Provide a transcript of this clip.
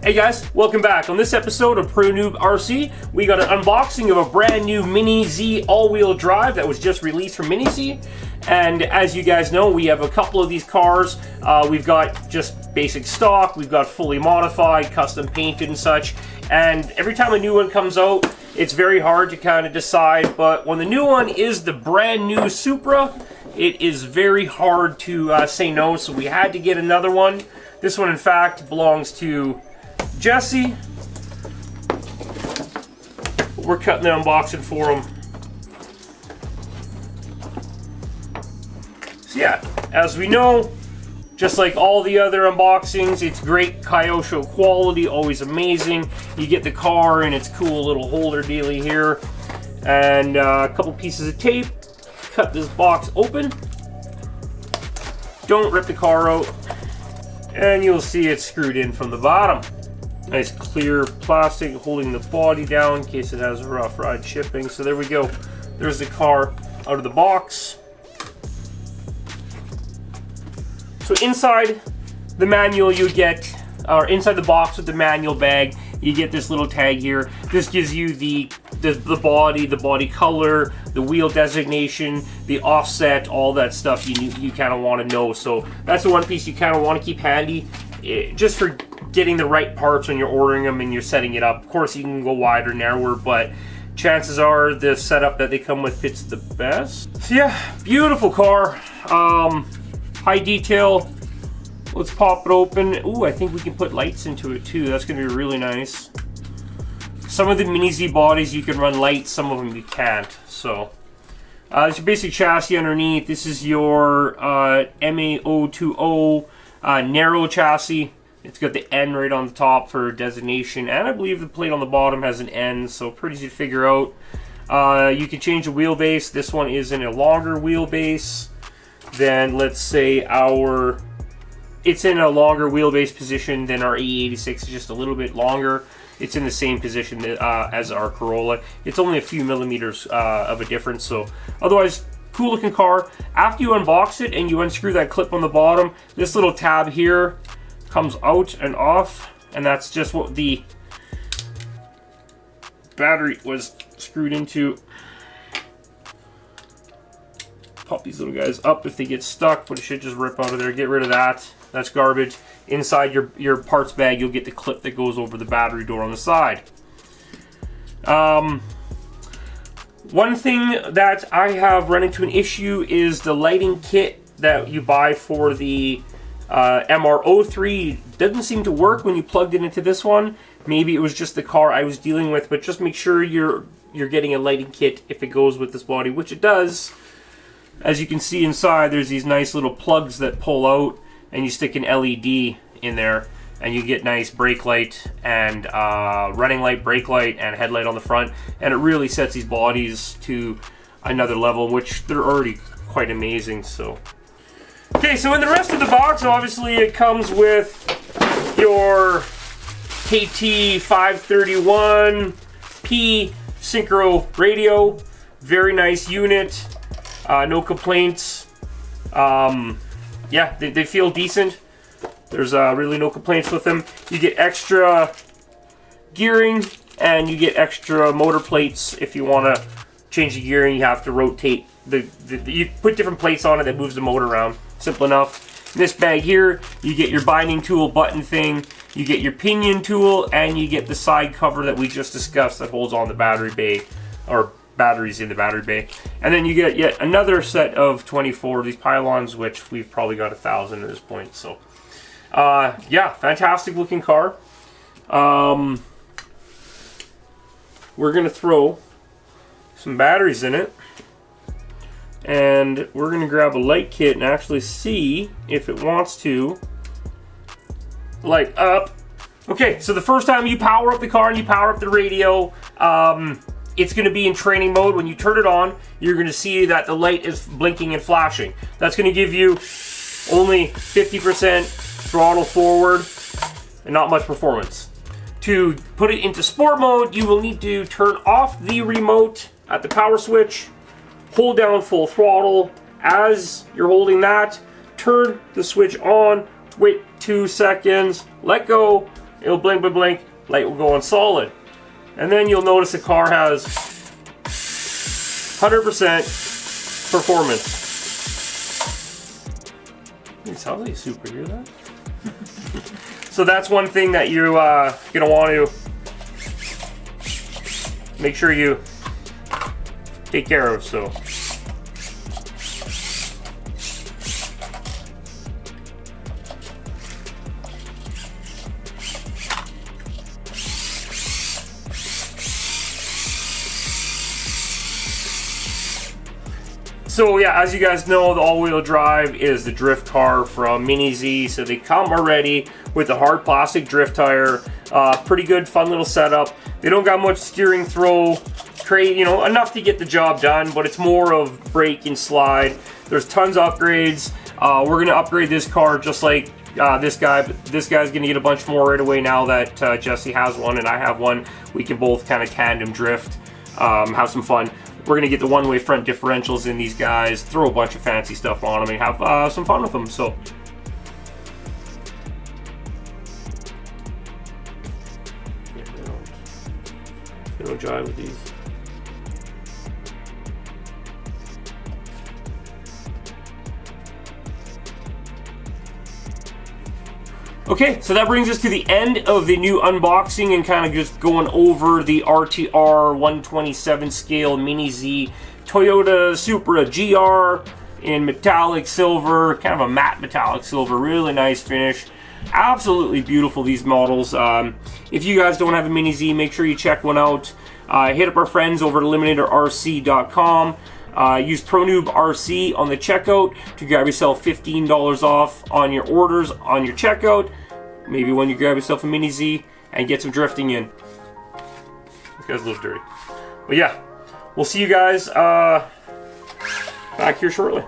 Hey guys, welcome back. On this episode of Pronoobrc, we got an unboxing of a brand new Mini Z all-wheel drive that was just released from Mini Z. And as you guys know, we have a couple of these cars. We've got just basic stock, we've got fully modified, custom painted and such. And every time a new one comes out, it's very hard to kind of decide. But when the new one is the brand new Supra, it is very hard to say no. So we had to get another one. This one, in fact, belongs to Jesse. We're cutting the unboxing for him. So yeah, as we know, just like all the other unboxings, it's great KYOSHO quality, always amazing. You get the car in its cool little holder dealy here, and a couple pieces of tape. Cut this box open. Don't rip the car out, and you'll see it's screwed in from the bottom. Nice clear plastic holding the body down in case it has a rough ride shipping. So there we go. There's the car out of the box. So inside the manual you get, or inside the box with the manual bag, you get this little tag here. This gives you the body color, the wheel designation, the offset, all that stuff you kind of want to know. So that's the one piece you kind of want to keep handy, just for getting the right parts when you're ordering them and you're setting it up. Of course, you can go wider, narrower, but chances are the setup that they come with fits the best. So yeah, beautiful car. High detail. Let's pop it open. Ooh, I think we can put lights into it too. That's gonna be really nice. Some of the Mini Z bodies you can run lights, some of them you can't. So it's your basic chassis underneath. This is your MA020 narrow chassis. It's got the N right on the top for designation, and I believe the plate on the bottom has an N, so pretty easy to figure out. You can change the wheelbase. This one is in a longer wheelbase than, let's say, it's in a longer wheelbase position than our E86. It's just a little bit longer. It's in the same position as our Corolla. It's only a few millimeters of a difference, so otherwise, cool looking car. After you unbox it and you unscrew that clip on the bottom, this little tab here comes out and off, and that's just what the battery was screwed into. Pop these little guys up if they get stuck, but it should just rip out of there. Get rid of that. That's garbage. Inside your parts bag, you'll get the clip that goes over the battery door on the side. One thing that I have run into an issue is the lighting kit that you buy for the MR03 doesn't seem to work when you plugged it into this one. Maybe it was just the car I was dealing with, but just make sure you're getting a lighting kit if it goes with this body, which it does. As you can see inside, there's these nice little plugs that pull out, and you stick an LED in there, and you get nice brake light and running light, brake light, and headlight on the front, and it really sets these bodies to another level, which they're already quite amazing. So okay, so in the rest of the box, obviously it comes with your KT531P synchro radio. Very nice unit. No complaints. Yeah, they feel decent. There's really no complaints with them. You get extra gearing, and you get extra motor plates. If you want to change the gearing, you have to rotate. You put different plates on it that moves the motor around. Simple enough. In this bag here, you get your binding tool button thing, you get your pinion tool, and you get the side cover that we just discussed that holds on the battery bay, or batteries in the battery bay. And then you get yet another set of 24 of these pylons, which we've probably got 1,000 at this point. So yeah, fantastic looking car. We're gonna throw some batteries in it, and we're gonna grab a light kit and actually see if it wants to light up. Okay, so the first time you power up the car and you power up the radio, it's going to be in training mode. When you turn it on, you're going to see that the light is blinking and flashing. That's going to give you only 50% throttle forward and not much performance. To put it into sport mode, you will need to turn off the remote at the power switch, hold down full throttle. As you're holding that, turn the switch on, wait 2 seconds, let go, it'll blink, blink, blink, light will go on solid. And then you'll notice the car has 100% performance. It sounds like Supra, hear that? So that's one thing that you're gonna want to make sure you take care of. So yeah, as you guys know, the all-wheel drive is the drift car from Mini Z. So they come already with the hard plastic drift tire. Pretty good, fun little setup. They don't got much steering throw, you know, enough to get the job done, but it's more of brake and slide. There's tons of upgrades. We're gonna upgrade this car just like this guy, but this guy's gonna get a bunch more right away now that Jesse has one and I have one. We can both kind of tandem drift, have some fun. We're gonna get the one-way front differentials in these guys, throw a bunch of fancy stuff on them, and have some fun with them. So they don't jive with these. Okay, so that brings us to the end of the new unboxing and kind of just going over the RTR 127 scale Mini Z Toyota Supra GR in metallic silver, kind of a matte metallic silver, really nice finish. Absolutely beautiful, these models. If you guys don't have a Mini Z, make sure you check one out. Hit up our friends over at eliminatorrc.com. Use Pronoobrc on the checkout to grab yourself $15 off on your orders on your checkout. Maybe when you grab yourself a Mini Z and get some drifting in. This guy's a little dirty. But yeah, we'll see you guys back here shortly.